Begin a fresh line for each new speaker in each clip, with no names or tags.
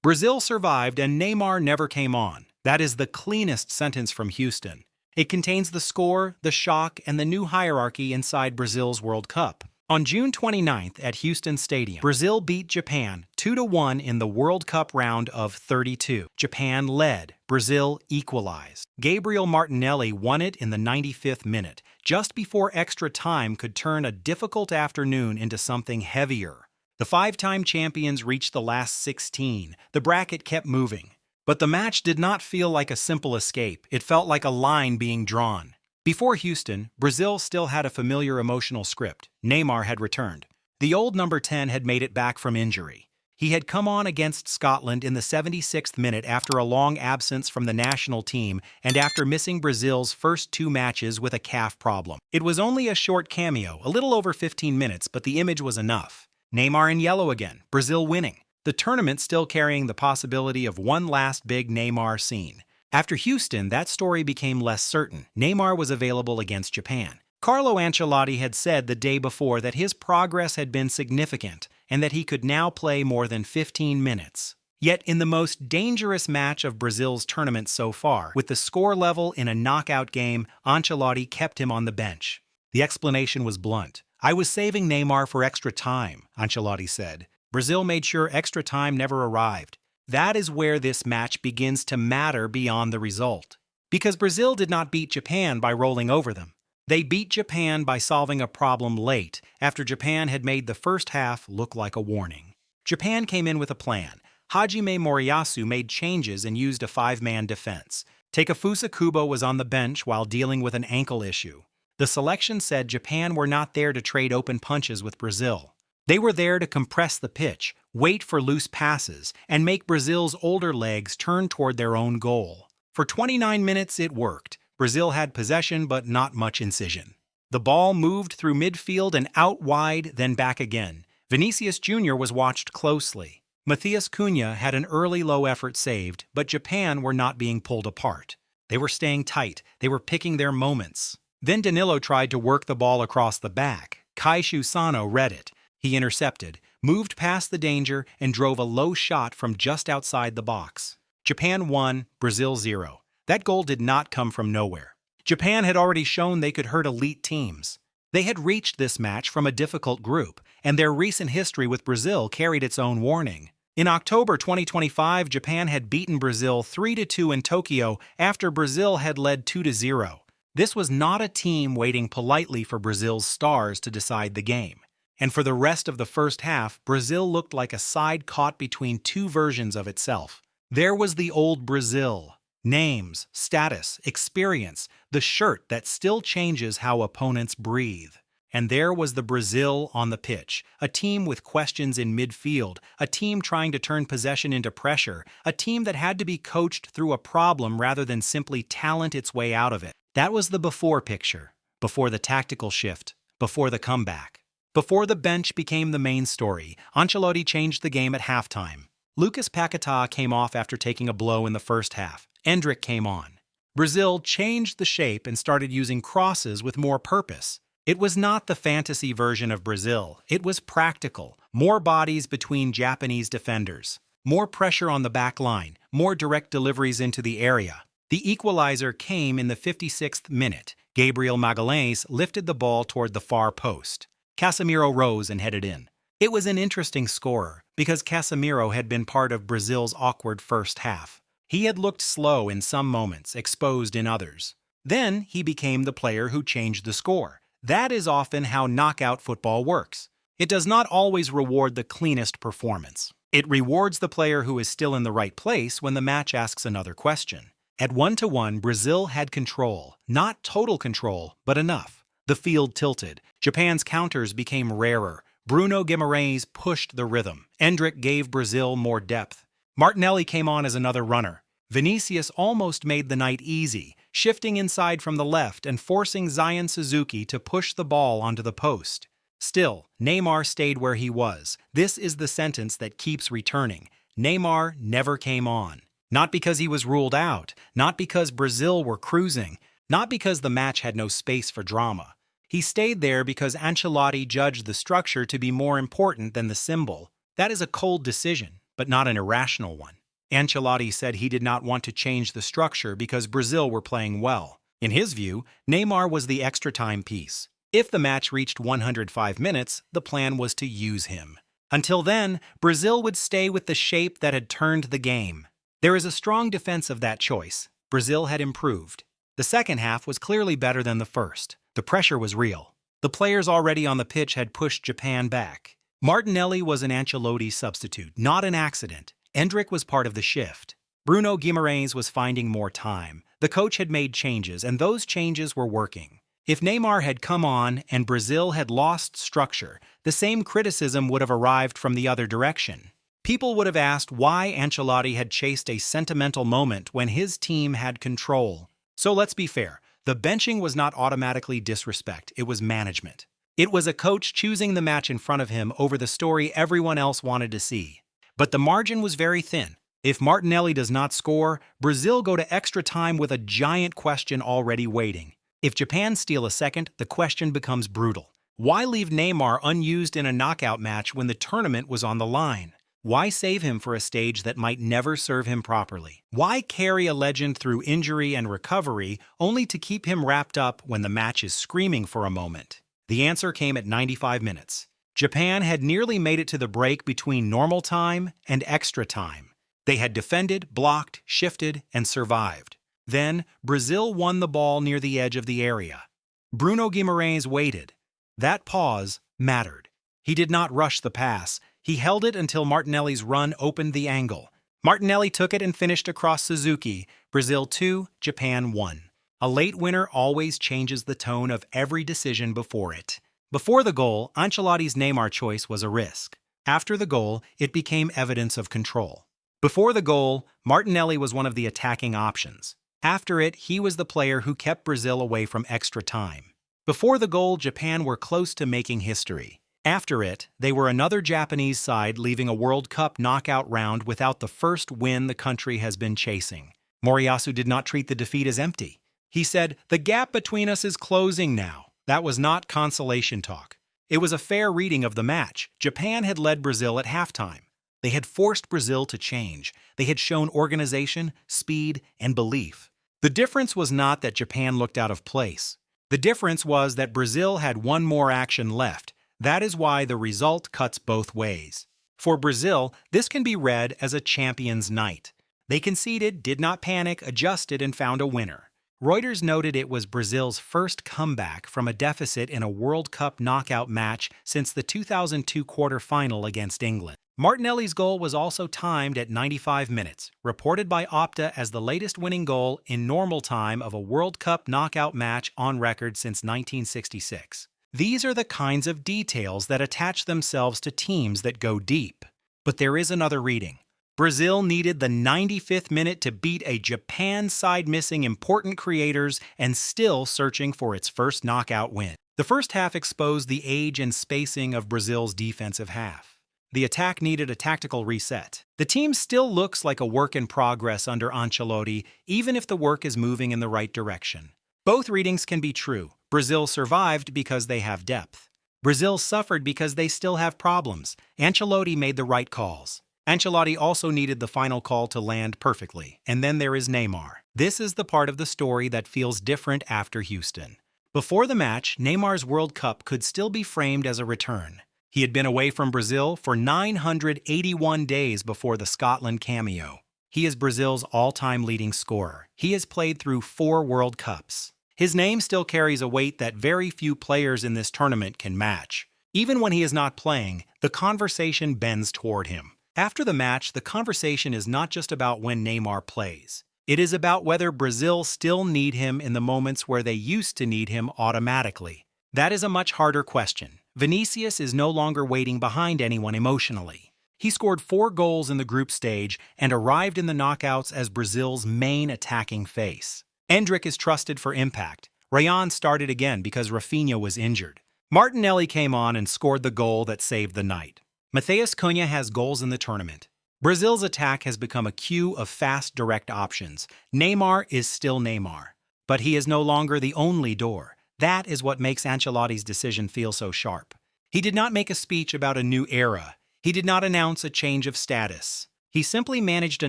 Brazil survived and Neymar never came on. That is the cleanest sentence from Houston. It contains the score, the shock, and the new hierarchy inside Brazil's World Cup. On June 29th at Houston Stadium, Brazil beat Japan 2-1 in the World Cup round of 32. Japan led. Brazil equalized. Gabriel Martinelli won it in the 95th minute, just before extra time could turn a difficult afternoon into something heavier. The five-time champions reached the last 16. The bracket kept moving. But the match did not feel like a simple escape. It felt like a line being drawn. Before Houston, Brazil still had a familiar emotional script. Neymar had returned. The old number 10 had made it back from injury. He had come on against Scotland in the 76th minute after a long absence from the national team and after missing Brazil's first two matches with a calf problem. It was only a short cameo, a little over 15 minutes, but the image was enough. Neymar in yellow again, Brazil winning. The tournament still carrying the possibility of one last big Neymar scene. After Houston, that story became less certain. Neymar was available against Japan. Carlo Ancelotti had said the day before that his progress had been significant and that he could now play more than 15 minutes. Yet in the most dangerous match of Brazil's tournament so far, with the score level in a knockout game, Ancelotti kept him on the bench. The explanation was blunt. "I was saving Neymar for extra time," Ancelotti said. Brazil made sure extra time never arrived. That is where this match begins to matter beyond the result. Because Brazil did not beat Japan by rolling over them. They beat Japan by solving a problem late, after Japan had made the first half look like a warning. Japan came in with a plan. Hajime Moriyasu made changes and used a five-man defense. Takefusa Kubo was on the bench while dealing with an ankle issue. The selection said Japan were not there to trade open punches with Brazil. They were there to compress the pitch, wait for loose passes, and make Brazil's older legs turn toward their own goal. For 29 minutes, it worked. Brazil had possession, but not much incision. The ball moved through midfield and out wide, then back again. Vinicius Jr. was watched closely. Matheus Cunha had an early low-effort saved, but Japan were not being pulled apart. They were staying tight. They were picking their moments. Then Danilo tried to work the ball across the back. Kaishu Sano read it. He intercepted, moved past the danger, and drove a low shot from just outside the box. Japan won, Brazil 0. That goal did not come from nowhere. Japan had already shown they could hurt elite teams. They had reached this match from a difficult group, and their recent history with Brazil carried its own warning. In October 2025, Japan had beaten Brazil 3-2 in Tokyo after Brazil had led 2-0. This was not a team waiting politely for Brazil's stars to decide the game. And for the rest of the first half, Brazil looked like a side caught between two versions of itself. There was the old Brazil. Names, status, experience, the shirt that still changes how opponents breathe. And there was the Brazil on the pitch, a team with questions in midfield, a team trying to turn possession into pressure, a team that had to be coached through a problem rather than simply talent its way out of it. That was the before picture, before the tactical shift, before the comeback. Before the bench became the main story, Ancelotti changed the game at halftime. Lucas Paquetá came off after taking a blow in the first half. Endrick came on. Brazil changed the shape and started using crosses with more purpose. It was not the fantasy version of Brazil. It was practical. More bodies between Japanese defenders. More pressure on the back line. More direct deliveries into the area. The equalizer came in the 56th minute. Gabriel Martinelli lifted the ball toward the far post. Casemiro rose and headed in. It was an interesting scorer because Casemiro had been part of Brazil's awkward first half. He had looked slow in some moments, exposed in others. Then he became the player who changed the score. That is often how knockout football works. It does not always reward the cleanest performance. It rewards the player who is still in the right place when the match asks another question. At 1-1, Brazil had control. Not total control, but enough. The field tilted. Japan's counters became rarer. Bruno Guimarães pushed the rhythm. Endrick gave Brazil more depth. Martinelli came on as another runner. Vinicius almost made the night easy, shifting inside from the left and forcing Zion Suzuki to push the ball onto the post. Still, Neymar stayed where he was. This is the sentence that keeps returning. Neymar never came on. Not because he was ruled out, not because Brazil were cruising, not because the match had no space for drama. He stayed there because Ancelotti judged the structure to be more important than the symbol. That is a cold decision, but not an irrational one. Ancelotti said he did not want to change the structure because Brazil were playing well. In his view, Neymar was the extra-time piece. If the match reached 105 minutes, the plan was to use him. Until then, Brazil would stay with the shape that had turned the game. There is a strong defense of that choice. Brazil had improved. The second half was clearly better than the first. The pressure was real. The players already on the pitch had pushed Japan back. Martinelli was an Ancelotti substitute, not an accident. Endrick was part of the shift. Bruno Guimaraes was finding more time. The coach had made changes, and those changes were working. If Neymar had come on and Brazil had lost structure, the same criticism would have arrived from the other direction. People would have asked why Ancelotti had chased a sentimental moment when his team had control. So let's be fair, the benching was not automatically disrespect, it was management. It was a coach choosing the match in front of him over the story everyone else wanted to see. But the margin was very thin. If Martinelli does not score, Brazil go to extra time with a giant question already waiting. If Japan steal a second, the question becomes brutal. Why leave Neymar unused in a knockout match when the tournament was on the line? Why save him for a stage that might never serve him properly? Why carry a legend through injury and recovery only to keep him wrapped up when the match is screaming for a moment? The answer came at 95 minutes. Japan had nearly made it to the break between normal time and extra time. They had defended, blocked, shifted, and survived. Then, Brazil won the ball near the edge of the area. Bruno Guimaraes waited. That pause mattered. He did not rush the pass. He held it until Martinelli's run opened the angle. Martinelli took it and finished across Suzuki. Brazil 2, Japan 1. A late winner always changes the tone of every decision before it. Before the goal, Ancelotti's Neymar choice was a risk. After the goal, it became evidence of control. Before the goal, Martinelli was one of the attacking options. After it, he was the player who kept Brazil away from extra time. Before the goal, Japan were close to making history. After it, they were another Japanese side leaving a World Cup knockout round without the first win the country has been chasing. Moriyasu did not treat the defeat as empty. He said, "The gap between us is closing now." That was not consolation talk. It was a fair reading of the match. Japan had led Brazil at halftime. They had forced Brazil to change. They had shown organization, speed, and belief. The difference was not that Japan looked out of place. The difference was that Brazil had one more action left. That is why the result cuts both ways. For Brazil, this can be read as a champion's night. They conceded, did not panic, adjusted, and found a winner. Reuters noted it was Brazil's first comeback from a deficit in a World Cup knockout match since the 2002 quarterfinal against England. Martinelli's goal was also timed at 95 minutes, reported by Opta as the latest winning goal in normal time of a World Cup knockout match on record since 1966. These are the kinds of details that attach themselves to teams that go deep. But there is another reading. Brazil needed the 95th minute to beat a Japan side missing important creators and still searching for its first knockout win. The first half exposed the age and spacing of Brazil's defensive half. The attack needed a tactical reset. The team still looks like a work in progress under Ancelotti, even if the work is moving in the right direction. Both readings can be true. Brazil survived because they have depth. Brazil suffered because they still have problems. Ancelotti made the right calls. Ancelotti also needed the final call to land perfectly. And then there is Neymar. This is the part of the story that feels different after Houston. Before the match, Neymar's World Cup could still be framed as a return. He had been away from Brazil for 981 days before the Scotland cameo. He is Brazil's all-time leading scorer. He has played through 4 World Cups. His name still carries a weight that very few players in this tournament can match. Even when he is not playing, the conversation bends toward him. After the match, the conversation is not just about when Neymar plays. It is about whether Brazil still need him in the moments where they used to need him automatically. That is a much harder question. Vinicius is no longer waiting behind anyone emotionally. He scored 4 goals in the group stage and arrived in the knockouts as Brazil's main attacking face. Endrick is trusted for impact. Rayan started again because Rafinha was injured. Martinelli came on and scored the goal that saved the night. Matheus Cunha has goals in the tournament. Brazil's attack has become a queue of fast, direct options. Neymar is still Neymar, but he is no longer the only door. That is what makes Ancelotti's decision feel so sharp. He did not make a speech about a new era. He did not announce a change of status. He simply managed a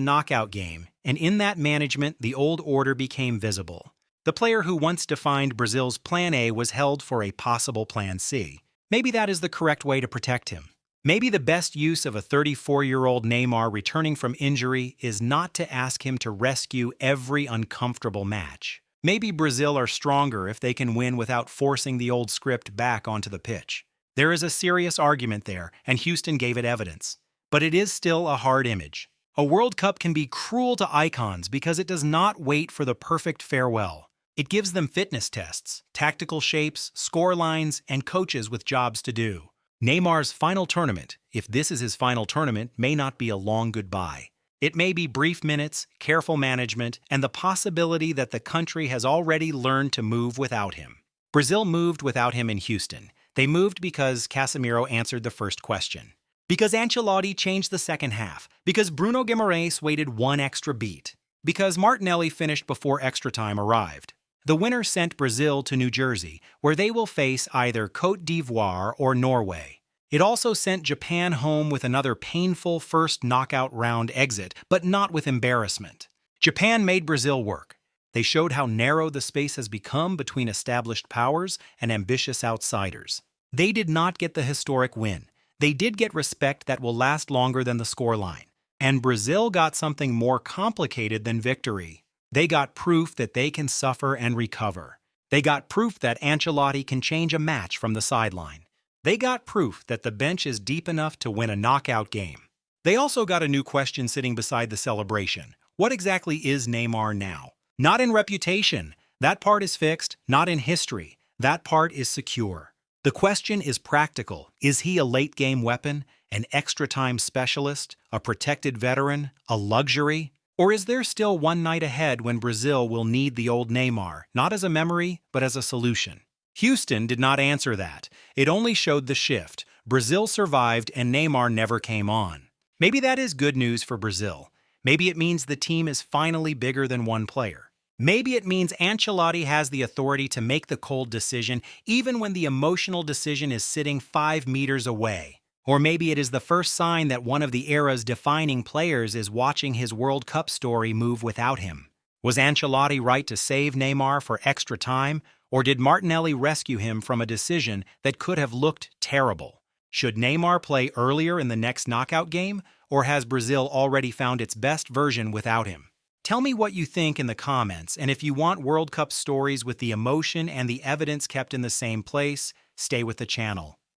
knockout game, and in that management, the old order became visible. The player who once defined Brazil's Plan A was held for a possible Plan C. Maybe that is the correct way to protect him. Maybe the best use of a 34-year-old Neymar returning from injury is not to ask him to rescue every uncomfortable match. Maybe Brazil are stronger if they can win without forcing the old script back onto the pitch. There is a serious argument there, and Houston gave it evidence. But it is still a hard image. A World Cup can be cruel to icons because it does not wait for the perfect farewell. It gives them fitness tests, tactical shapes, score lines, and coaches with jobs to do. Neymar's final tournament, if this is his final tournament, may not be a long goodbye. It may be brief minutes, careful management, and the possibility that the country has already learned to move without him. Brazil moved without him in Houston. They moved because Casemiro answered the first question. Because Ancelotti changed the second half. Because Bruno Guimaraes waited one extra beat. Because Martinelli finished before extra time arrived. The winner sent Brazil to New Jersey, where they will face either Côte d'Ivoire or Norway. It also sent Japan home with another painful first knockout round exit, but not with embarrassment. Japan made Brazil work. They showed how narrow the space has become between established powers and ambitious outsiders. They did not get the historic win. They did get respect that will last longer than the scoreline. And Brazil got something more complicated than victory. They got proof that they can suffer and recover. They got proof that Ancelotti can change a match from the sideline. They got proof that the bench is deep enough to win a knockout game. They also got a new question sitting beside the celebration. What exactly is Neymar now? Not in reputation. That part is fixed. Not in history. That part is secure. The question is practical. Is he a late-game weapon, an extra-time specialist, a protected veteran, a luxury? Or is there still one night ahead when Brazil will need the old Neymar, not as a memory, but as a solution? Houston did not answer that. It only showed the shift. Brazil survived and Neymar never came on. Maybe that is good news for Brazil. Maybe it means the team is finally bigger than one player. Maybe it means Ancelotti has the authority to make the cold decision even when the emotional decision is sitting 5 meters away. Or maybe it is the first sign that one of the era's defining players is watching his World Cup story move without him. Was Ancelotti right to save Neymar for extra time, or did Martinelli rescue him from a decision that could have looked terrible? Should Neymar play earlier in the next knockout game, or has Brazil already found its best version without him? Tell me what you think in the comments, and if you want World Cup stories with the emotion and the evidence kept in the same place, stay with the channel.